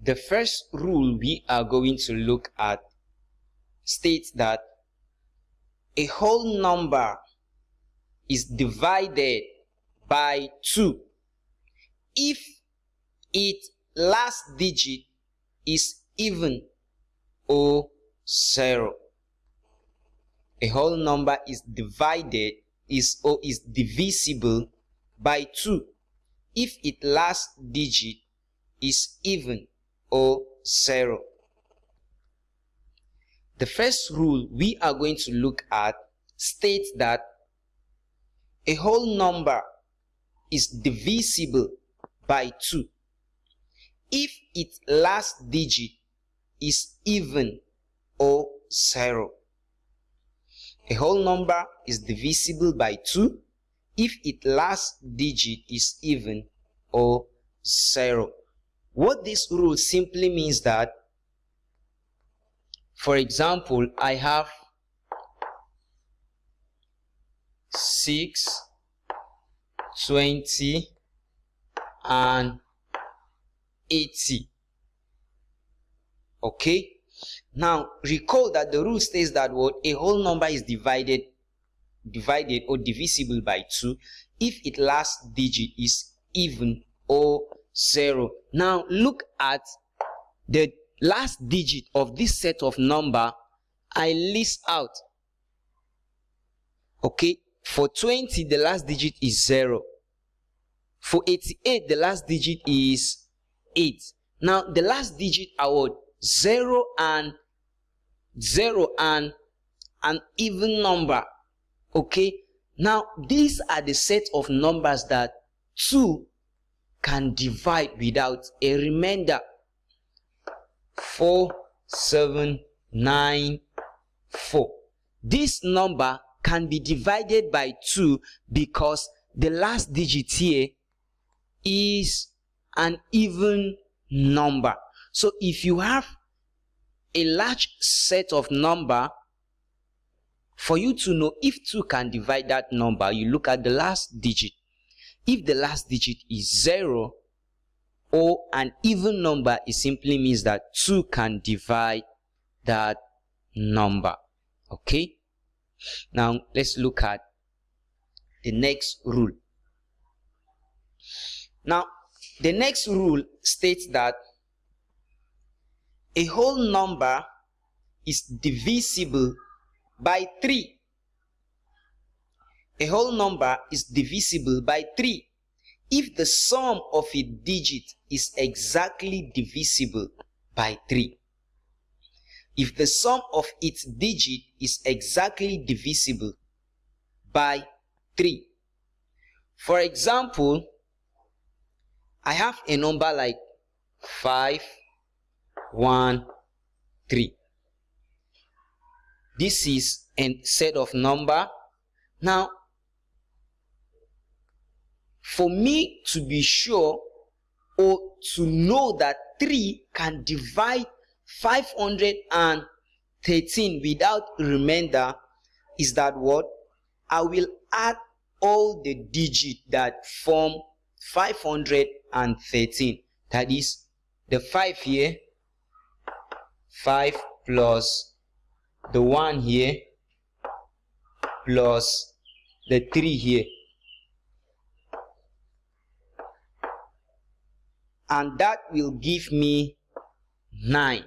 The first rule we are going to look at states that a whole number is divided by 2 if its last digit is even or 0. A whole number is divisible by 2 if its last digit is even or 0. The first rule we are going to look at states that a whole number is divisible by 2 if its last digit is even or 0. A whole number is divisible by 2 if its last digit is even or 0. What this rule simply means that, for example, I have 6, 20, and 80. Okay, now recall that the rule states that what a whole number is divided or divisible by 2 if its last digit is even or 0. Now look at the last digit of this set of number I list out. Okay, for 20 the last digit is 0. For 88 the last digit is 8. Now the last digit are what? 0 and an even number. Okay, now these are the set of numbers that 2 can divide without a remainder. 4, 7, 9, 4. This number can be divided by 2 because the last digit here is an even number. So if you have a large set of number, for you to know if 2 can divide that number, you look at the last digit. If the last digit is 0 or an even number, it simply means that 2 can divide that number. Okay, now let's look at the next rule. Now the next rule states that a whole number is divisible by 3. A whole number is divisible by 3 if the sum of its digits is exactly divisible by 3. If the sum of its digit is exactly divisible by 3. For example, I have a number like 5, 1, 3. This is a set of number. Now, for me to be sure or to know that 3 can divide 513 without remainder is that what? I will add all the digits that form 513. That is the 5 here, 5 plus the 1 here, plus the 3 here. And that will give me 9.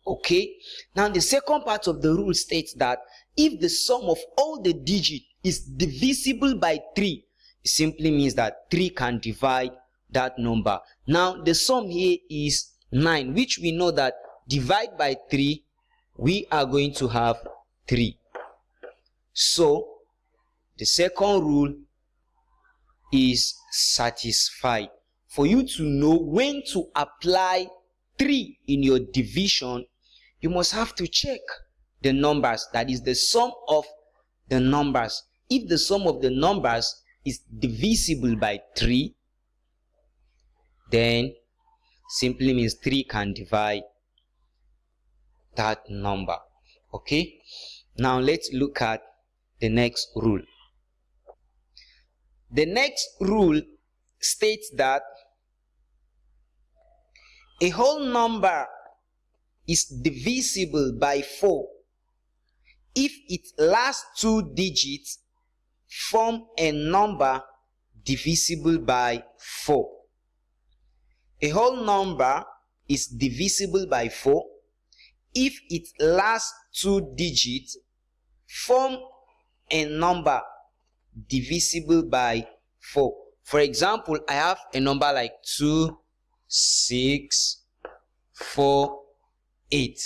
Okay, now the second part of the rule states that if the sum of all the digits is divisible by 3, it simply means that 3 can divide that number. Now the sum here is 9, which we know that divide by 3, we are going to have 3. So the second rule is satisfied. For you to know when to apply 3 in your division, you must have to check the numbers, that is the sum of the numbers. If the sum of the numbers is divisible by 3, then simply means 3 can divide that number. Okay, now let's look at the next rule. The next rule states that A whole number is divisible by 4 if its last 2 digits form a number divisible by 4. A whole number is divisible by 4 if its last 2 digits form a number divisible by 4. For example, I have a number like 2, 6, 4, 8.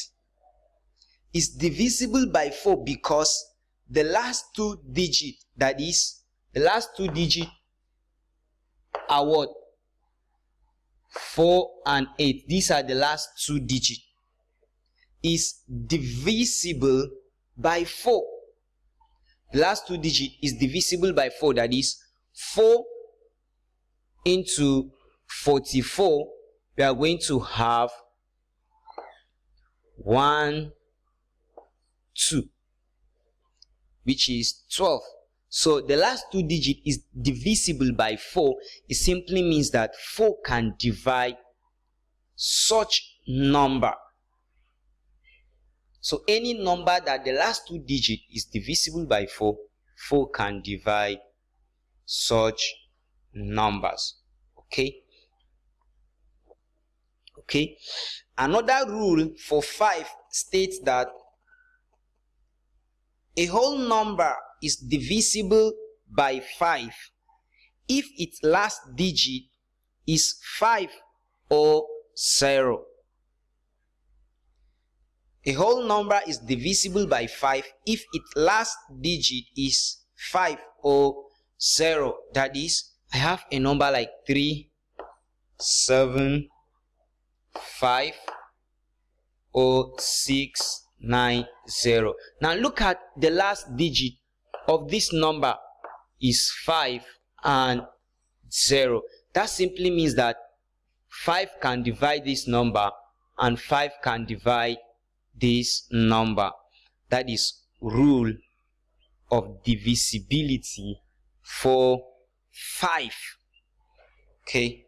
It's divisible by 4 because the last 2 digits, that is, the last 2 digits are what? 4 and 8. These are the last 2 digits. Is divisible by 4. The last 2 digits is divisible by 4, that is 4 into 44. We are going to have 1, 2, which is 12. So the last 2 digits is divisible by 4. It simply means that 4 can divide such number. So any number that the last 2 digits is divisible by 4, 4 can divide such numbers. Okay. Another rule for 5 states that a whole number is divisible by 5 if its last digit is 5 or 0. A whole number is divisible by 5 if its last digit is 5 or 0. That is, I have a number like 3, 7, 5 or 6, 9, 0. Now look at the last digit of this number is 5 and 0. That simply means that 5 can divide this number and 5 can divide this number. That is rule of divisibility for 5. Okay.